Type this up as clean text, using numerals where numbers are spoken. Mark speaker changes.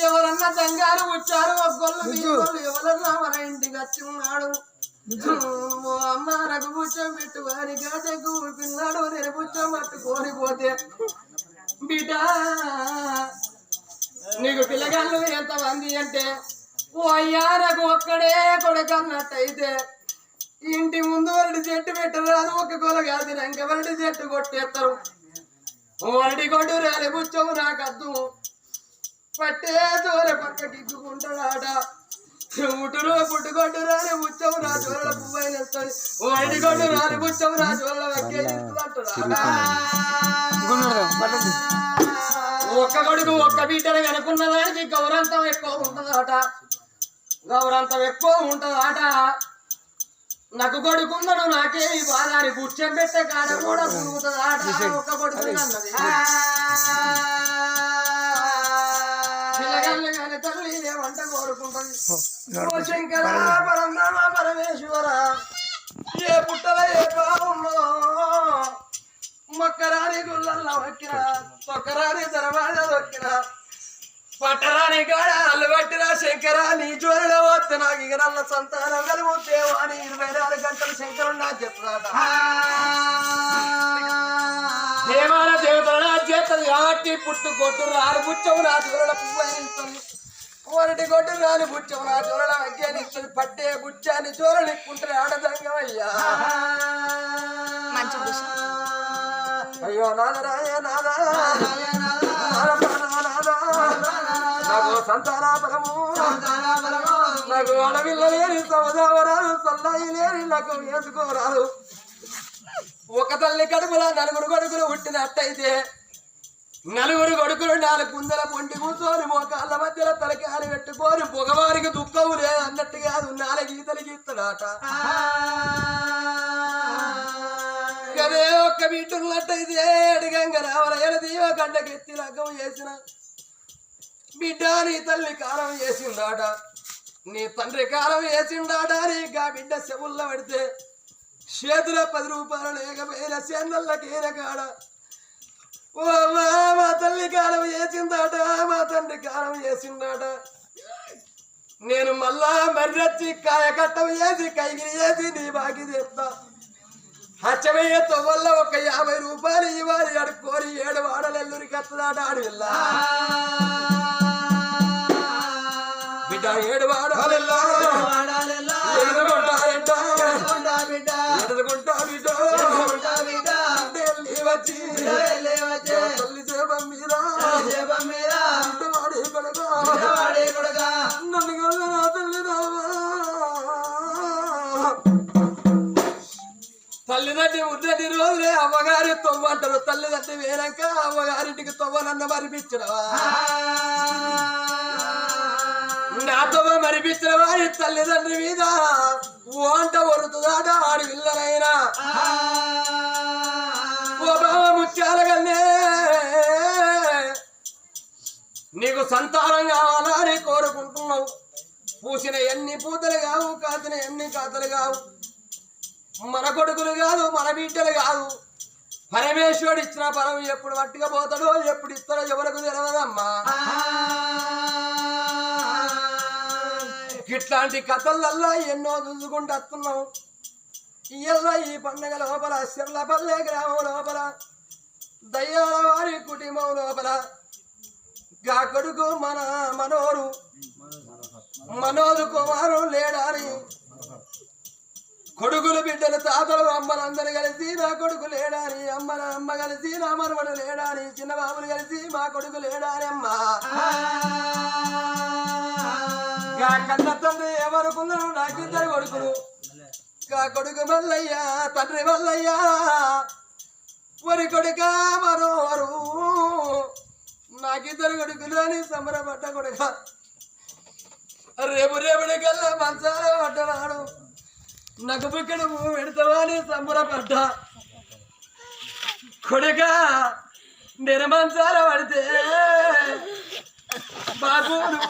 Speaker 1: ఎవరన్నా దంగారు వచ్చారు ఒక్కళ్ళు ఎవరన్నా మన ఇంటికి వచ్చి ఉన్నాడు అమ్మ నాకు పుచ్చం పెట్టు వారి గాజకు పిన్నాడు నేను పుచ్చం పట్టు కోరిపోతే బిడ్డ నీకు పిల్లగాళ్ళు ఎంతమంది అంటే ఓ అయ్యా నాకు ఒక్కడే కొడుకన్నట్టయితే ఇంటి ముందు వరడి చెట్టు పెట్టరాదు ఒక కొల కాదు ఇంక వరడి చెట్టు కొట్టేస్తారు వరడి కొట్టు రాని పుచ్చం నాకద్దు పట్టే తోర పక్కకి ఇగ్గుకుంటాడాట ఉటులో పుట్టుకొట్టు రాని పుచ్చం నా చోళ్ళ పువ్వైన వరడి కొట్టు రాని పుచ్చం నా చోళ్ళ ఒక్క కొడుకు ఒక్క బిడ్డలు వెనుకున్న దానికి గౌరవంతం ఎక్కువ ఉంటుందట గౌరవంతం ఎక్కువ ఉంటుందట నాకు కొడుకున్నాడు నాకే ఈ బాధాని పుచ్చం పెట్టే కాడ కూడా పురుగుతుందట ఒక్క కొడుకు అన్నది పిల్లగాళ్ళు కానీ తల్లి ఏమంట కోరుకుంటుంది ఓ శంకర పరమాత్మ పరమేశ్వర ఏ పుట్టల ఏ బాగుందో మొక్కరాని గుళ్ళల్లో వక్కిన తొక్కరాని దర్వాజా దొక్కిన పట్టరాని గాడ అల్లు పట్టిన శంకర నీ జోరులో వస్తే నాకు ఇక నల్ల సంతానం కలుగుతేవో అని 24 గంటలు శంకరుడు నాకు చెప్తాడ దేవాల దేవతలు నాకు చేస్తుంది కాబట్టి పుట్టు కొట్టు రాని పుచ్చవు నా జోరుల పువ్వనిస్తుంది ఓరటి కొట్టు రాని పుచ్చవు నా జోరుల అగ్గనిస్తుంది పట్టే బుచ్చాన్ని జోరునిక్కుంటే ఆడదంగమయ్యా అయ్యో నాదరాయ నాదా నాకు సంతాన బలము నాకు అడవిల్ల లేని సవదావరాలు సల్లాయి లేని నాకు వేసుకోరాదు ఒక తల్లి కడుపులా 4 కొడుకులు పుట్టినట్టయితే 4 కొడుకులు 4 కుందల పొంటి కూర్చొని మోకాళ్ళ మధ్యలో తలకాలు పెట్టుకొని పొగవారికి దుఃఖము లేదు అన్నట్టుగా 4 గీతలు గీస్తాడట అదే ఒక్క బిడ్డన్నట్టయితే అడిగంగా రావలైన దీవ గంటకెత్తి లగ్గం చేసిన బిడ్డ నీ తల్లి కాలం చేసిందాట నీ తండ్రి కాలం చేసిందాట నీకు ఆ బిడ్డ చెవుల్లో పడితే చేతిలో 10 రూపాయలు లేకపోయినా చేన్నల్లకేన కాడ ఓ మా తల్లి కాలం చేసిందాట మా తండ్రి కాలం చేసిందాట నేను మళ్ళా మర్రచ్చి కాయ కట్టం చేసి కైగిరి చేసి నీ బాకి చెప్తా హచ్చమయ్య తొవ్వల్ల ఒక 50 రూపాయలు ఇవ్వాలి అడుక్కోరి 7 వాడలెల్లురికి వస్తుందాట ఆడవిల్ల బిడ్డ 7 వాడాలెల్లా వచ్చి తల్లి చేపం మీద నన్ను నా తల్లి తల్లిదండ్రి ఉద్దటి రోజులే అమ్మగారి తొవ్వ అంటారు తల్లిదండ్రి వేరక అమ్మగారింటికి తొవ్వనన్న మరిపించడవా నా తొవ్వ మరిపించిన వారి తల్లిదండ్రి మీద ఓంట వరుతుందాట ఆడి పిల్లలైనా ఓ బావ ముత్యాలగల్నే నీకు సంతానం కావాలని కోరుకుంటున్నావు పూసిన ఎన్ని పూతలు కావు కాచిన ఎన్ని కాతలు కావు మన కొడుకులు కాదు మన బిడ్డలు కాదు పరమేశ్వరుడు ఇచ్చిన పరం ఎప్పుడు పట్టుగా పోతాడో ఎప్పుడు ఇస్తాడో ఎవరికి తెలియదమ్మా ఇట్లాంటి కథలల్లా ఎన్నో చూసుకుంటూ వస్తున్నాం ఇయ్యల్లా ఈ పండుగ లోపల శర్లపల్లె గ్రామం లోపల దయ్యాల వారి కుటుంబం లోపల గా కొడుకు మన మనోరు కుమారు లేడాని కొడుకులు బిడ్డలు తాతలు అమ్మలందరూ కలిసి నా కొడుకు లేడాని అమ్మ కలిసి నా మనవడు లేడాని చిన్న బాబులు కలిసి మా కొడుకు లేడాని అమ్మా కన్న తండ్రి ఎవరుకున్నాను నాకిద్దరు కొడుకులు కా కొడుకు మల్లయ్యా తండ్రి మల్లయ్యా వరి కొడుక మరోవరు నాకిద్దరు కొడుకులు అని సంబరపడ్డ కొడుక రేపుడి కల్లా మంచాల పడ్డనాడు నాకు బుక్కడు పెడతావా అని సంబరపడ్డా కొడుక నిర్మంచాల పడితే బాబు నువ్వు